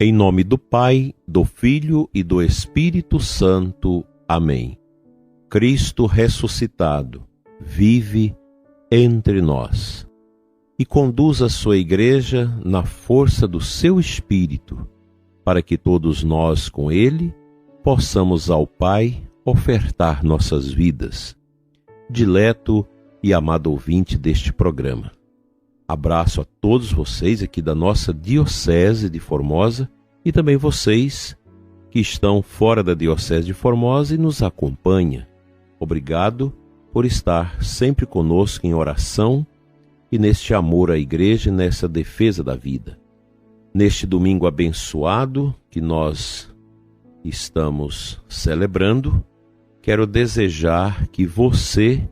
Em nome do Pai, do Filho e do Espírito Santo. Amém. Cristo ressuscitado, vive entre nós e conduz a sua Igreja na força do seu Espírito, para que todos nós, com Ele, possamos ao Pai ofertar nossas vidas. Dileto e amado ouvinte deste programa, abraço a todos vocês aqui da nossa Diocese de Formosa e também vocês que estão fora da Diocese de Formosa e nos acompanham. Obrigado por estar sempre conosco em oração e neste amor à Igreja e nessa defesa da vida. Neste domingo abençoado que nós estamos celebrando, quero desejar que você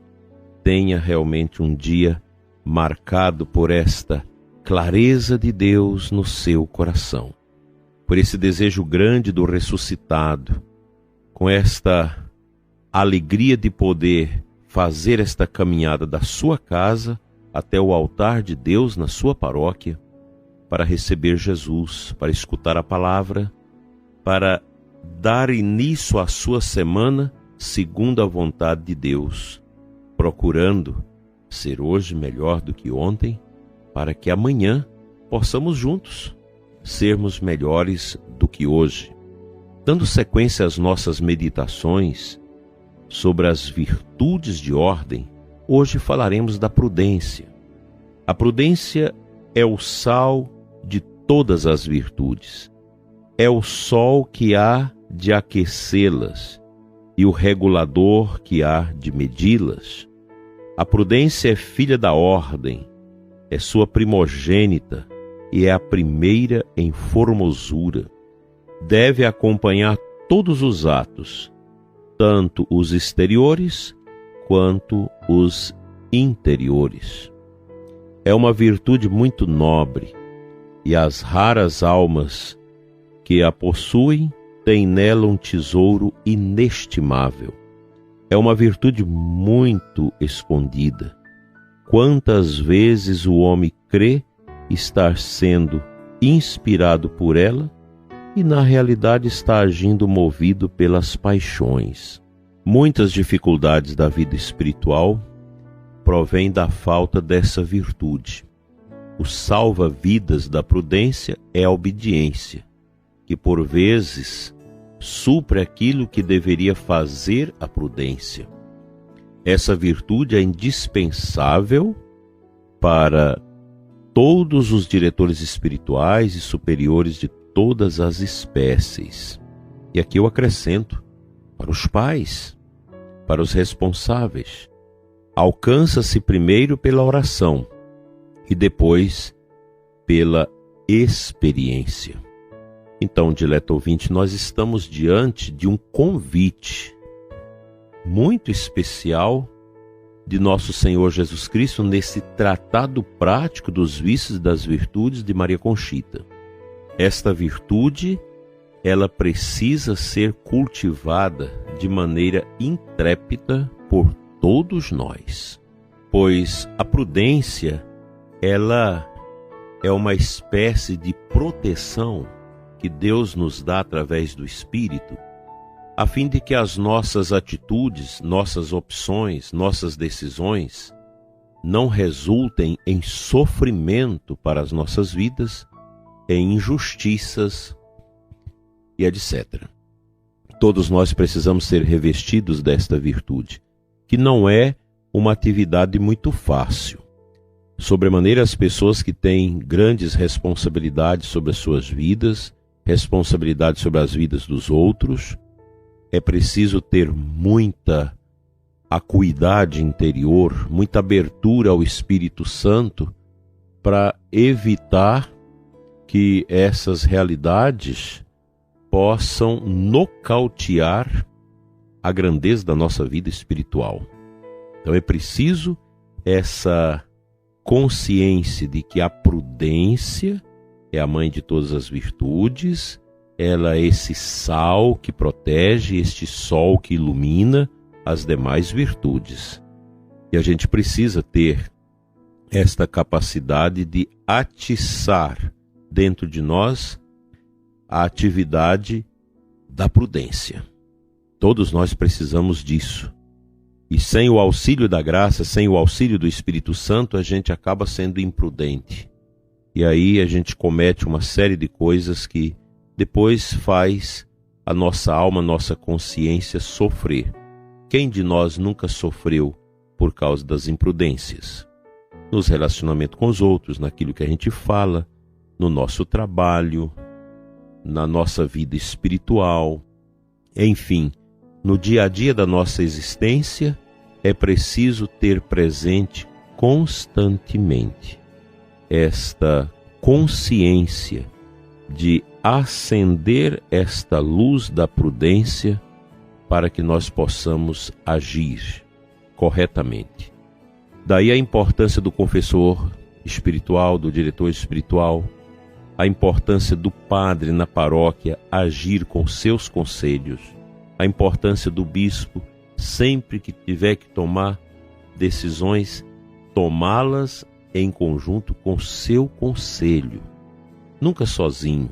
tenha realmente um dia marcado por esta clareza de Deus no seu coração, por esse desejo grande do ressuscitado, com esta alegria de poder fazer esta caminhada da sua casa até o altar de Deus na sua paróquia, para receber Jesus, para escutar a palavra, para dar início à sua semana segundo a vontade de Deus, procurando ser hoje melhor do que ontem, para que amanhã possamos juntos sermos melhores do que hoje. Dando sequência às nossas meditações sobre as virtudes de ordem, hoje falaremos da prudência. A prudência é o sal de todas as virtudes. É o sol que há de aquecê-las e o regulador que há de medi-las. A prudência é filha da ordem, é sua primogênita e é a primeira em formosura. Deve acompanhar todos os atos, tanto os exteriores quanto os interiores. É uma virtude muito nobre e as raras almas que a possuem têm nela um tesouro inestimável. É uma virtude muito escondida. Quantas vezes o homem crê estar sendo inspirado por ela e na realidade está agindo movido pelas paixões. Muitas dificuldades da vida espiritual provêm da falta dessa virtude. O salva-vidas da prudência é a obediência, que por vezes supre aquilo que deveria fazer a prudência. Essa virtude é indispensável para todos os diretores espirituais e superiores de todas as espécies. E aqui eu acrescento, para os pais, para os responsáveis. Alcança-se primeiro pela oração e depois pela experiência. Então, dileto ouvinte, nós estamos diante de um convite muito especial de nosso Senhor Jesus Cristo nesse tratado prático dos vícios e das virtudes de Maria Conchita. Esta virtude, ela precisa ser cultivada de maneira intrépida por todos nós, pois a prudência, ela é uma espécie de proteção que Deus nos dá através do Espírito, a fim de que as nossas atitudes, nossas opções, nossas decisões não resultem em sofrimento para as nossas vidas, em injustiças e etc. Todos nós precisamos ser revestidos desta virtude, que não é uma atividade muito fácil. Sobremaneira, as pessoas que têm grandes responsabilidades sobre as suas vidas, responsabilidade sobre as vidas dos outros, é preciso ter muita acuidade interior, muita abertura ao Espírito Santo para evitar que essas realidades possam nocautear a grandeza da nossa vida espiritual. Então é preciso essa consciência de que a prudência é a mãe de todas as virtudes, ela é esse sal que protege, este sol que ilumina as demais virtudes. E a gente precisa ter esta capacidade de atiçar dentro de nós a atividade da prudência. Todos nós precisamos disso. E sem o auxílio da graça, sem o auxílio do Espírito Santo, a gente acaba sendo imprudente. E aí a gente comete uma série de coisas que depois faz a nossa alma, a nossa consciência sofrer. Quem de nós nunca sofreu por causa das imprudências? Nos relacionamentos com os outros, naquilo que a gente fala, no nosso trabalho, na nossa vida espiritual, enfim, no dia a dia da nossa existência, é preciso ter presente constantemente esta consciência de acender esta luz da prudência para que nós possamos agir corretamente. Daí a importância do confessor espiritual, do diretor espiritual, a importância do padre na paróquia agir com seus conselhos, a importância do bispo, sempre que tiver que tomar decisões, tomá-las em conjunto com seu conselho, nunca sozinho.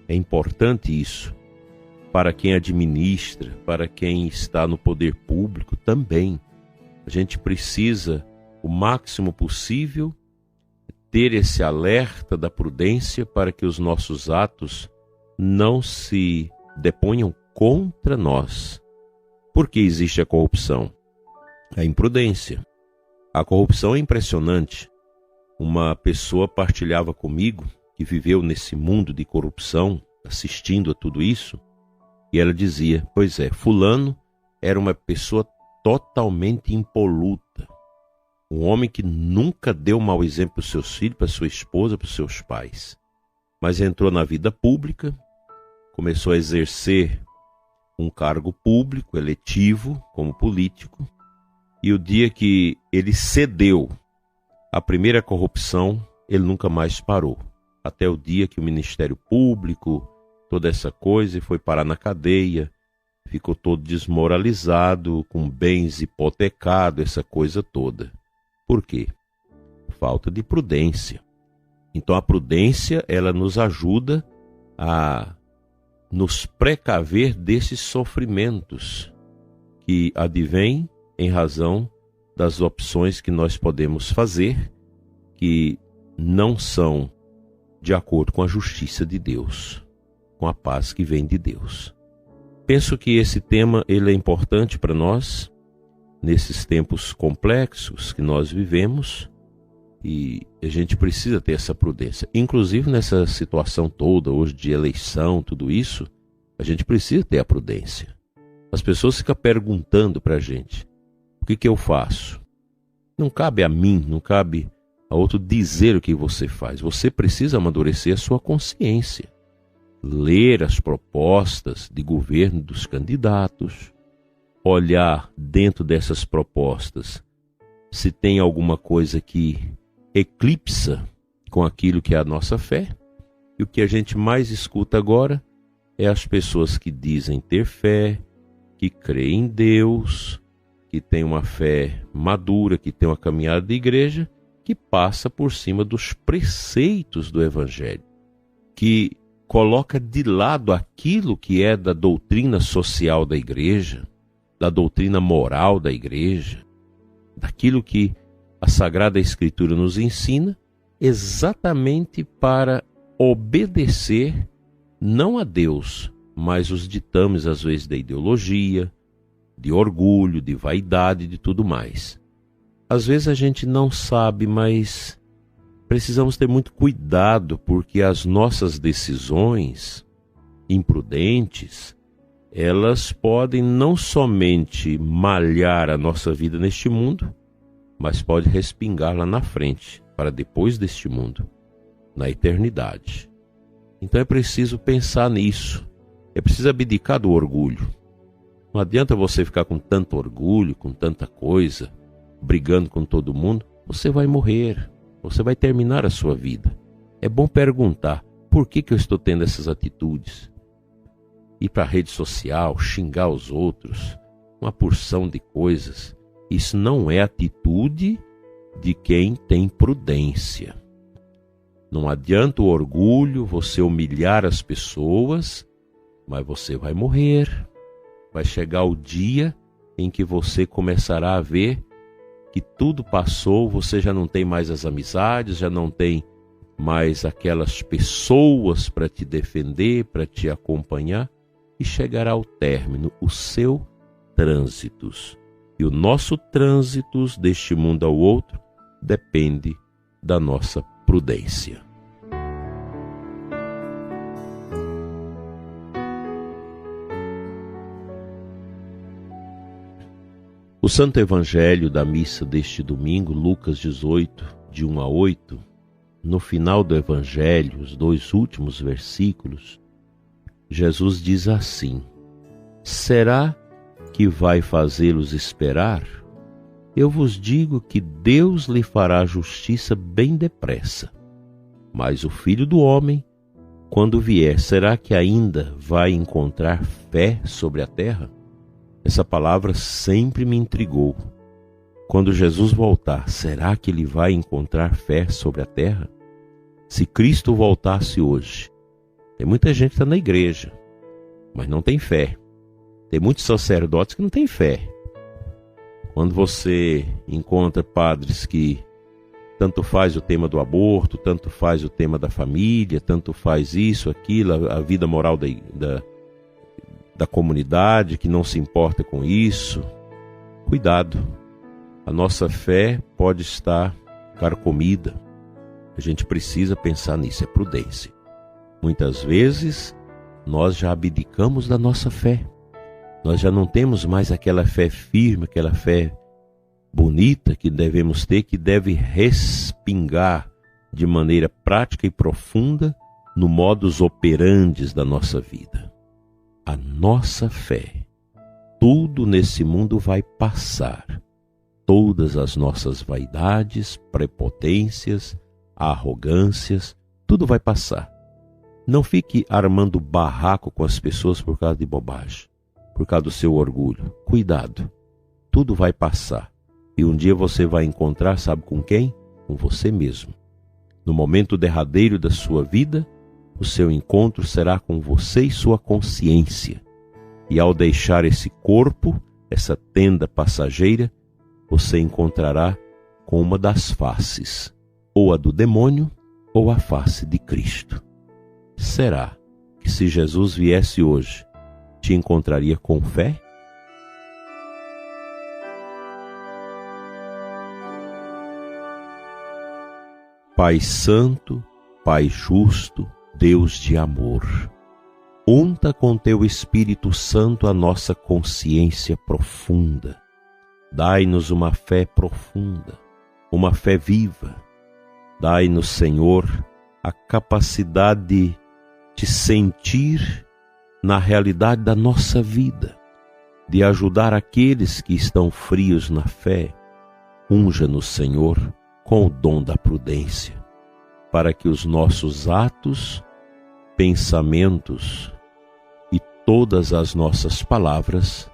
É importante isso para quem administra, para quem está no poder público também. A gente precisa, o máximo possível, ter esse alerta da prudência para que os nossos atos não se deponham contra nós. Por que existe a corrupção? A imprudência. A corrupção é impressionante. Uma pessoa partilhava comigo, que viveu nesse mundo de corrupção, assistindo a tudo isso, e ela dizia, pois é, fulano era uma pessoa totalmente impoluta. Um homem que nunca deu mau exemplo para os seus filhos, para sua esposa, para os seus pais. Mas entrou na vida pública, começou a exercer um cargo público, eletivo, como político, e o dia que ele cedeu à primeira corrupção, ele nunca mais parou. Até o dia que o Ministério Público, toda essa coisa, foi parar na cadeia, ficou todo desmoralizado, com bens hipotecados, essa coisa toda. Por quê? Falta de prudência. Então a prudência, ela nos ajuda a nos precaver desses sofrimentos que advêm em razão das opções que nós podemos fazer, que não são de acordo com a justiça de Deus, com a paz que vem de Deus. Penso que esse tema ele é importante para nós, nesses tempos complexos que nós vivemos, e a gente precisa ter essa prudência. Inclusive nessa situação toda, hoje de eleição, tudo isso, a gente precisa ter a prudência. As pessoas ficam perguntando para a gente, o que eu faço? Não cabe a mim, não cabe a outro dizer o que você faz. Você precisa amadurecer a sua consciência. Ler as propostas de governo dos candidatos, olhar dentro dessas propostas se tem alguma coisa que eclipsa com aquilo que é a nossa fé. E o que a gente mais escuta agora é as pessoas que dizem ter fé, que creem em Deus, que têm uma fé madura, que têm uma caminhada de igreja, que passa por cima dos preceitos do Evangelho, que coloca de lado aquilo que é da doutrina social da igreja, da doutrina moral da igreja, daquilo que a Sagrada Escritura nos ensina, exatamente para obedecer não a Deus, mas os ditames às vezes da ideologia, de orgulho, de vaidade, de tudo mais. Às vezes a gente não sabe, mas precisamos ter muito cuidado, porque as nossas decisões imprudentes, elas podem não somente malhar a nossa vida neste mundo, mas pode respingar lá na frente, para depois deste mundo, na eternidade. Então é preciso pensar nisso, é preciso abdicar do orgulho. Não adianta você ficar com tanto orgulho, com tanta coisa, brigando com todo mundo, você vai morrer, você vai terminar a sua vida. É bom perguntar, por que eu estou tendo essas atitudes? Ir para a rede social, xingar os outros, uma porção de coisas. Isso não é atitude de quem tem prudência. Não adianta o orgulho, você humilhar as pessoas, mas você vai morrer. Vai chegar o dia em que você começará a ver que tudo passou, você já não tem mais as amizades, já não tem mais aquelas pessoas para te defender, para te acompanhar, e chegará ao término o seu trânsitos. E o nosso trânsitos deste mundo ao outro depende da nossa prudência. O Santo Evangelho da missa deste domingo, Lucas 18, de 1 a 8, no final do Evangelho, os 2 últimos versículos, Jesus diz assim: será que vai fazê-los esperar? Eu vos digo que Deus lhe fará justiça bem depressa. Mas o Filho do Homem, quando vier, será que ainda vai encontrar fé sobre a terra? Essa palavra sempre me intrigou. Quando Jesus voltar, será que ele vai encontrar fé sobre a terra? Se Cristo voltasse hoje, tem muita gente que está na igreja, mas não tem fé. Tem muitos sacerdotes que não têm fé. Quando você encontra padres que tanto faz o tema do aborto, tanto faz o tema da família, tanto faz isso, aquilo, a vida moral da comunidade, que não se importa com isso, cuidado. A nossa fé pode estar carcomida. A gente precisa pensar nisso, é prudência. Muitas vezes nós já abdicamos da nossa fé. Nós já não temos mais aquela fé firme, aquela fé bonita que devemos ter, que deve respingar de maneira prática e profunda no modus operandi da nossa vida. A nossa fé, tudo nesse mundo vai passar. Todas as nossas vaidades, prepotências, arrogâncias, tudo vai passar. Não fique armando barraco com as pessoas por causa de bobagem, por causa do seu orgulho. Cuidado, tudo vai passar. E um dia você vai encontrar, sabe com quem? Com você mesmo. No momento derradeiro da sua vida, o seu encontro será com você e sua consciência. E ao deixar esse corpo, essa tenda passageira, você encontrará com uma das faces, ou a do demônio, ou a face de Cristo. Será que se Jesus viesse hoje, te encontraria com fé? Pai Santo, Pai Justo, Deus de amor, unta com teu Espírito Santo a nossa consciência profunda. Dai-nos uma fé profunda, uma fé viva. Dai-nos, Senhor, a capacidade de sentir na realidade da nossa vida, de ajudar aqueles que estão frios na fé. Unja-nos, Senhor, com o dom da prudência, para que os nossos atos, pensamentos e todas as nossas palavras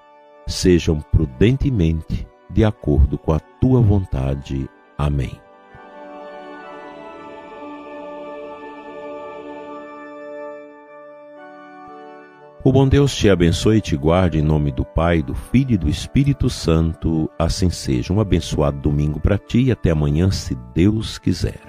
sejam prudentemente de acordo com a tua vontade. Amém. O bom Deus te abençoe e te guarde em nome do Pai, do Filho e do Espírito Santo. Assim seja. Um abençoado domingo para ti e até amanhã, se Deus quiser.